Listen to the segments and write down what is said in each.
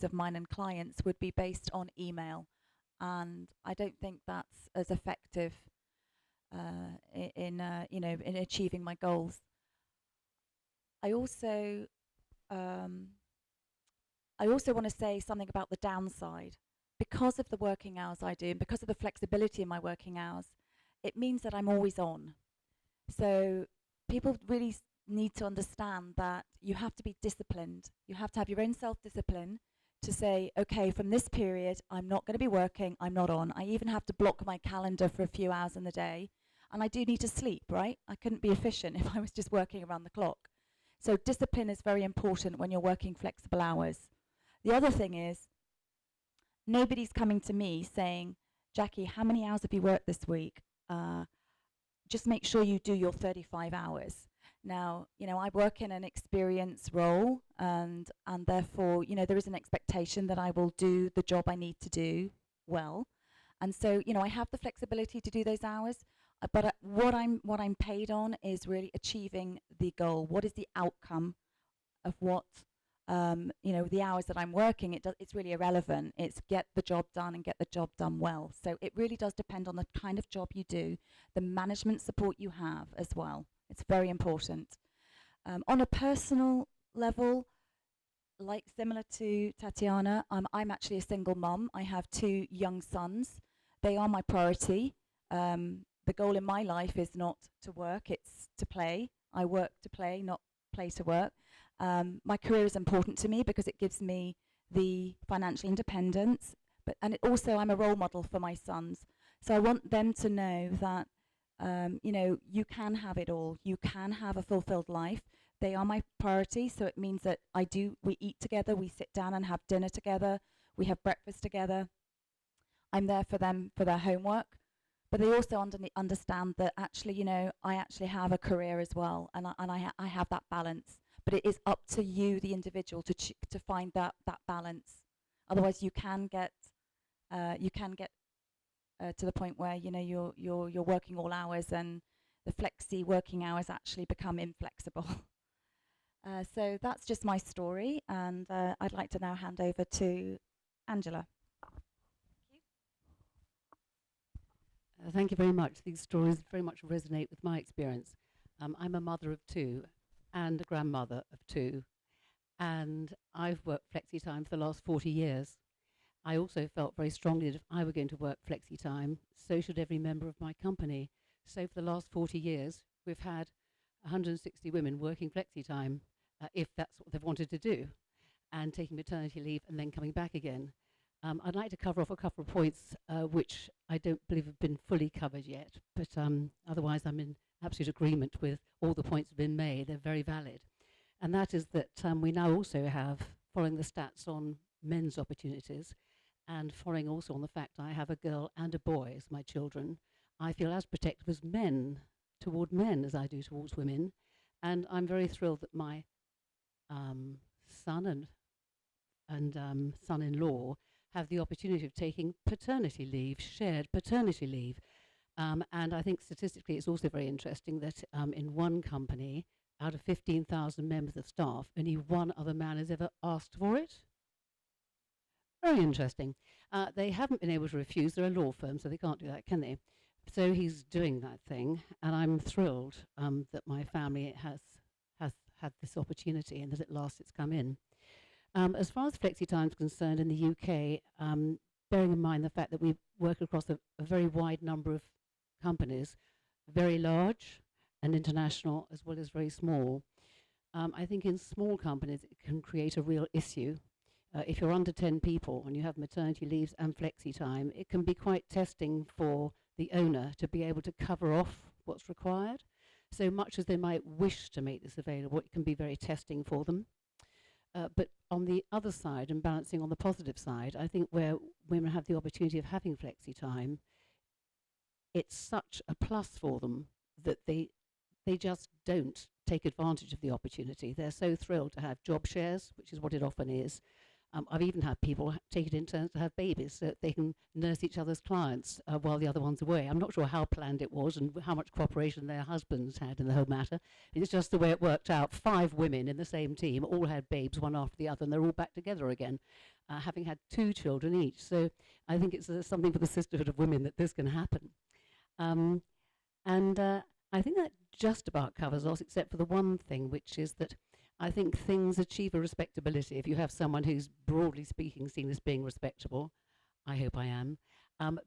of mine and clients would be based on email, and I don't think that's as effective in achieving my goals. I also um, I also want to say something about the downside. Because of the working hours I do, and because of the flexibility in my working hours, it means that I'm always on. So people really need to understand that you have to be disciplined. You have to have your own self-discipline to say, okay, from this period, I'm not going to be working, I'm not on. I even have to block my calendar for a few hours in the day. And I do need to sleep, right? I couldn't be efficient if I was just working around the clock. So discipline is very important when you're working flexible hours. The other thing is, nobody's coming to me saying, Jackie, how many hours have you worked this week? Just make sure you do your 35 hours. Now, I work in an experience role, and therefore, there is an expectation that I will do the job I need to do well. And so, I have the flexibility to do those hours, but what I'm paid on is really achieving the goal. What is the outcome of what the hours that I'm working? It's really irrelevant. It's get the job done and get the job done well. So it really does depend on the kind of job you do, the management support you have as well. It's very important. On a personal level, like similar to Tatiana, I'm actually a single mum. I have 2 young sons. They are my priority. The goal in my life is not to work, it's to play. I work to play, not play to work. My career is important to me because it gives me the financial independence, and also I'm a role model for my sons. So I want them to know that you can have it all. You can have a fulfilled life. They are my priority, so it means that we eat together, we sit down and have dinner together, we have breakfast together. I'm there for them for their homework, but they also understand that actually, I actually have a career as well, and I have that balance. But it is up to you, the individual, to find that balance. Otherwise, you can get to the point where you're working all hours, and the flexi working hours actually become inflexible. So that's just my story, and I'd like to now hand over to Angela. Thank you very much. These stories very much resonate with my experience. I'm a mother of 2 and a grandmother of 2, and I've worked flexi time for the last 40 years. I also felt very strongly that if I were going to work flexi time, so should every member of my company. So for the last 40 years, we've had 160 women working flexi time, if that's what they've wanted to do, and taking maternity leave and then coming back again. I'd like to cover off a couple of points which I don't believe have been fully covered yet, but otherwise I'm in absolute agreement with all the points that have been made. They're very valid. And that is that we now also have, following the stats on men's opportunities, and following also on the fact I have a girl and a boy as my children, I feel as protective as men toward men as I do towards women. And I'm very thrilled that my son and son-in-law have the opportunity of taking paternity leave, shared paternity leave. And I think statistically it's also very interesting that in one company, out of 15,000 members of staff, only one other man has ever asked for it. Very interesting. They haven't been able to refuse. They're a law firm, so they can't do that, can they? So he's doing that thing, and I'm thrilled that my family has had this opportunity and that at last it's come in. As far as flexi time is concerned in the UK, bearing in mind the fact that we work across a very wide number of companies, very large and international as well as very small, I think in small companies it can create a real issue. If you're under 10 people and you have maternity leaves and flexi time, it can be quite testing for the owner to be able to cover off what's required. So much as they might wish to make this available, it can be very testing for them. But on the other side, and balancing on the positive side, I think where women have the opportunity of having flexi time, it's such a plus for them that they just don't take advantage of the opportunity. They're so thrilled to have job shares, which is what it often is, I've even had people take it in turns to have babies so that they can nurse each other's clients while the other one's away. I'm not sure how planned it was and how much cooperation their husbands had in the whole matter. It's just the way it worked out. 5 women in the same team all had babes one after the other, and they're all back together again, having had 2 children each. So I think it's something for the sisterhood of women that this can happen. Um, and I think that just about covers us, except for the one thing, which is that I think things achieve a respectability if you have someone who's, broadly speaking, seen as being respectable. I hope I am.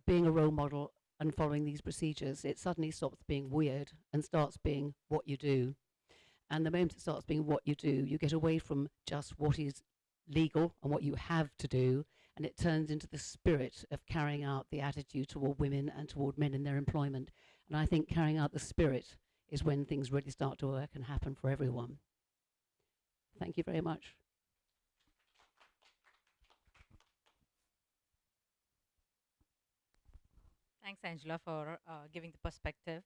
Being a role model and following these procedures, it suddenly stops being weird and starts being what you do. And the moment it starts being what you do, you get away from just what is legal and what you have to do, and it turns into the spirit of carrying out the attitude toward women and toward men in their employment. And I think carrying out the spirit is when things really start to work and happen for everyone. Thank you very much. Thanks, Angela, for giving the perspective.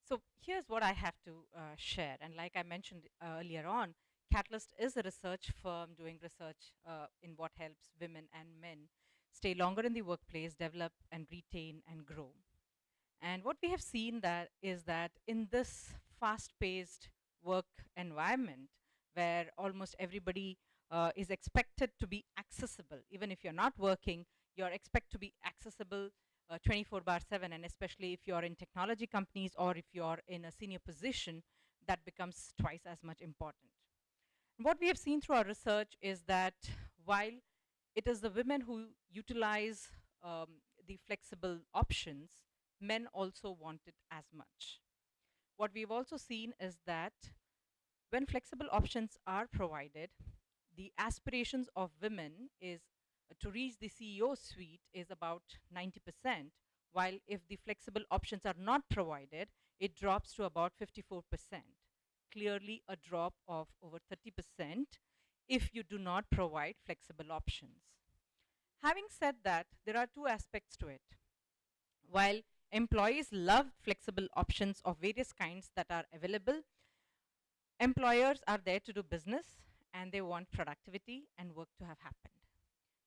So here's what I have to share. And like I mentioned earlier on, Catalyst is a research firm doing research in what helps women and men stay longer in the workplace, develop and retain and grow. And what we have seen that is that in this fast-paced work environment, where almost everybody is expected to be accessible, even if you're not working, you're expected to be accessible 24 bar 7, and especially if you're in technology companies or if you're in a senior position, that becomes twice as much important. And what we have seen through our research is that while it is the women who utilize the flexible options, men also want it as much. What we've also seen is that when flexible options are provided, the aspirations of women is to reach the CEO suite is about 90%, while if the flexible options are not provided, it drops to about 54%. Clearly a drop of over 30% if you do not provide flexible options. Having said that, there are two aspects to it. While employees love flexible options of various kinds that are available, employers are there to do business and they want productivity and work to have happened.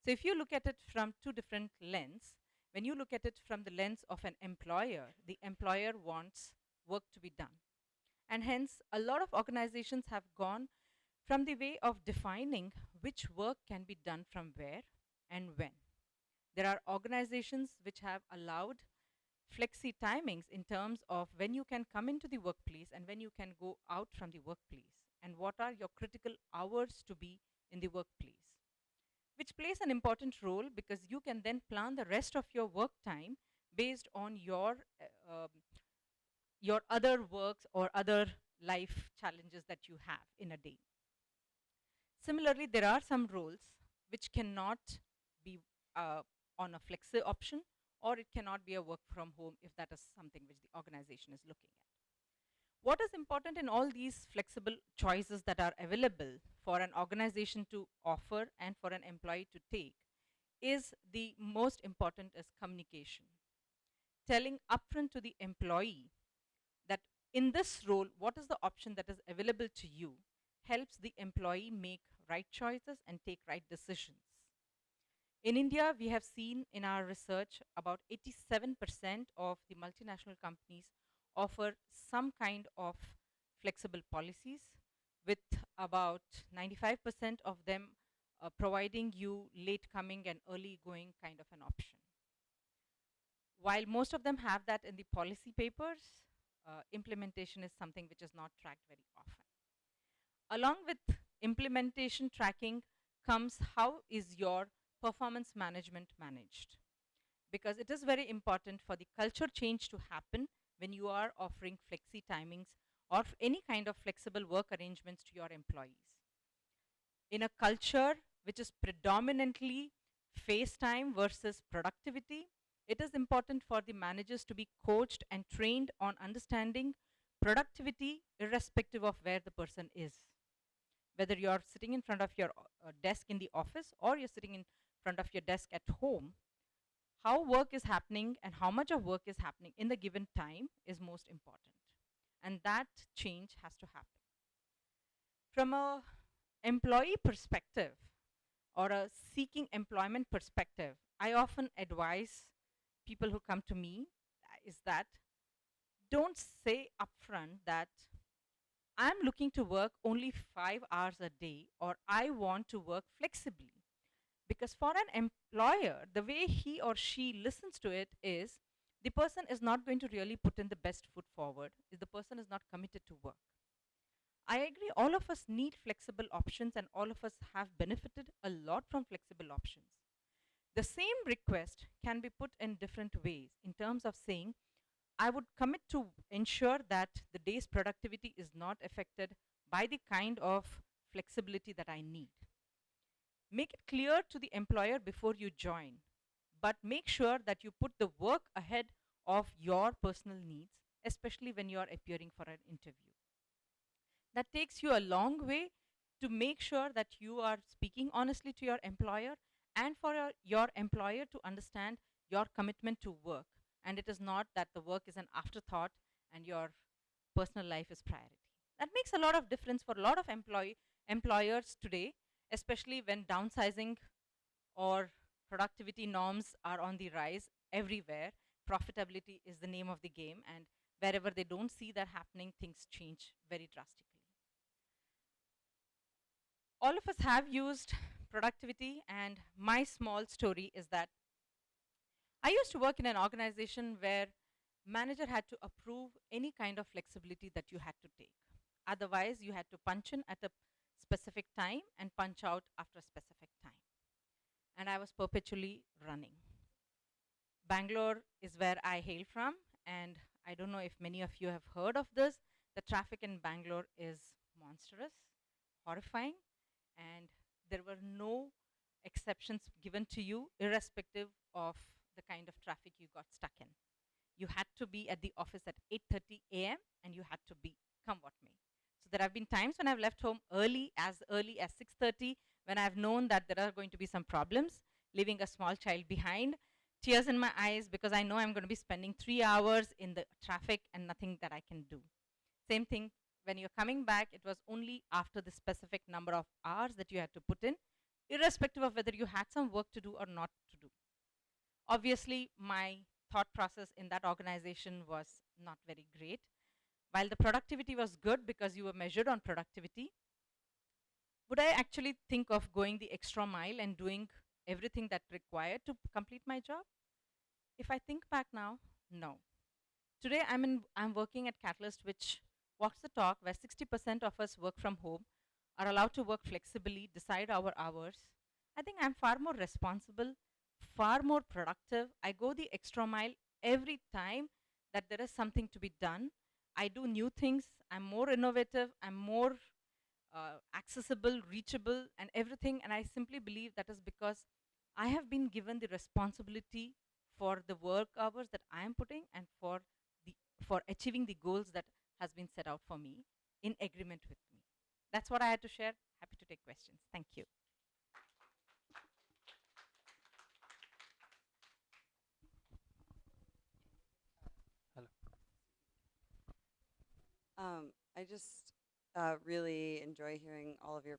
So if you look at it from two different lenses, when you look at it from the lens of an employer, the employer wants work to be done. And hence, a lot of organizations have gone from the way of defining which work can be done from where and when. There are organizations which have allowed flexi timings in terms of when you can come into the workplace and when you can go out from the workplace, and what are your critical hours to be in the workplace, which plays an important role because you can then plan the rest of your work time based on your other works or other life challenges that you have in a day. Similarly, there are some roles which cannot be on a flexi option, or it cannot be a work from home if that is something which the organization is looking at. What is important in all these flexible choices that are available for an organization to offer and for an employee to take is the most important is communication. Telling upfront to the employee that in this role, what is the option that is available to you helps the employee make right choices and take right decisions. In India, we have seen in our research about 87% of the multinational companies offer some kind of flexible policies, with about 95% of them providing you late coming and early going kind of an option. While most of them have that in the policy papers, implementation is something which is not tracked very often. Along with implementation tracking comes how is your performance management managed, because it is very important for the culture change to happen when you are offering flexi timings or any kind of flexible work arrangements to your employees. In a culture which is predominantly face time versus productivity, it is important for the managers to be coached and trained on understanding productivity irrespective of where the person is. Whether you're sitting in front of your desk in the office or you're sitting in front of your desk at home, how work is happening and how much of work is happening in the given time is most important. And that change has to happen. From a employee perspective, or a seeking employment perspective, I often advise people who come to me is that don't say upfront that I'm looking to work only 5 hours a day or I want to work flexibly. Because for an employer, the way he or she listens to it is the person is not going to really put in the best foot forward if the person is not committed to work. I agree, all of us need flexible options and all of us have benefited a lot from flexible options. The same request can be put in different ways in terms of saying, I would commit to ensure that the day's productivity is not affected by the kind of flexibility that I need. Make it clear to the employer before you join, but make sure that you put the work ahead of your personal needs, especially when you are appearing for an interview. That takes you a long way to make sure that you are speaking honestly to your employer and for your employer to understand your commitment to work. And it is not that the work is an afterthought and your personal life is priority. That makes a lot of difference for a lot of employers today, especially when downsizing or productivity norms are on the rise everywhere. Profitability is the name of the game, and wherever they don't see that happening, things change very drastically. All of us have used productivity, and my small story is that I used to work in an organization where manager had to approve any kind of flexibility that you had to take. Otherwise, you had to punch in at a specific time and punch out after a specific time. And I was perpetually running. Bangalore is where I hail from, and I don't know if many of you have heard of this. The traffic in Bangalore is monstrous, horrifying, and there were no exceptions given to you, irrespective of the kind of traffic you got stuck in. You had to be at the office at 8:30 a.m. and you had to be come what may. So there have been times when I've left home early as 6:30, when I've known that there are going to be some problems, leaving a small child behind, tears in my eyes because I know I'm going to be spending 3 hours in the traffic and nothing that I can do. Same thing when you're coming back, it was only after the specific number of hours that you had to put in, irrespective of whether you had some work to do or not to do. Obviously, my thought process in that organization was not very great. While the productivity was good because you were measured on productivity, would I actually think of going the extra mile and doing everything that required to complete my job? If I think back now, no. Today I'm working at Catalyst, which walks the talk, where 60% of us work from home, are allowed to work flexibly, decide our hours. I think I'm far more responsible, far more productive. I go the extra mile every time that there is something to be done. I do new things. I'm more innovative. I'm more accessible, reachable, and everything. And I simply believe that is because I have been given the responsibility for the work hours that I am putting and the for achieving the goals that has been set out for me in agreement with me. That's what I had to share. Happy to take questions. Thank you. Hello. I just really enjoy hearing all of your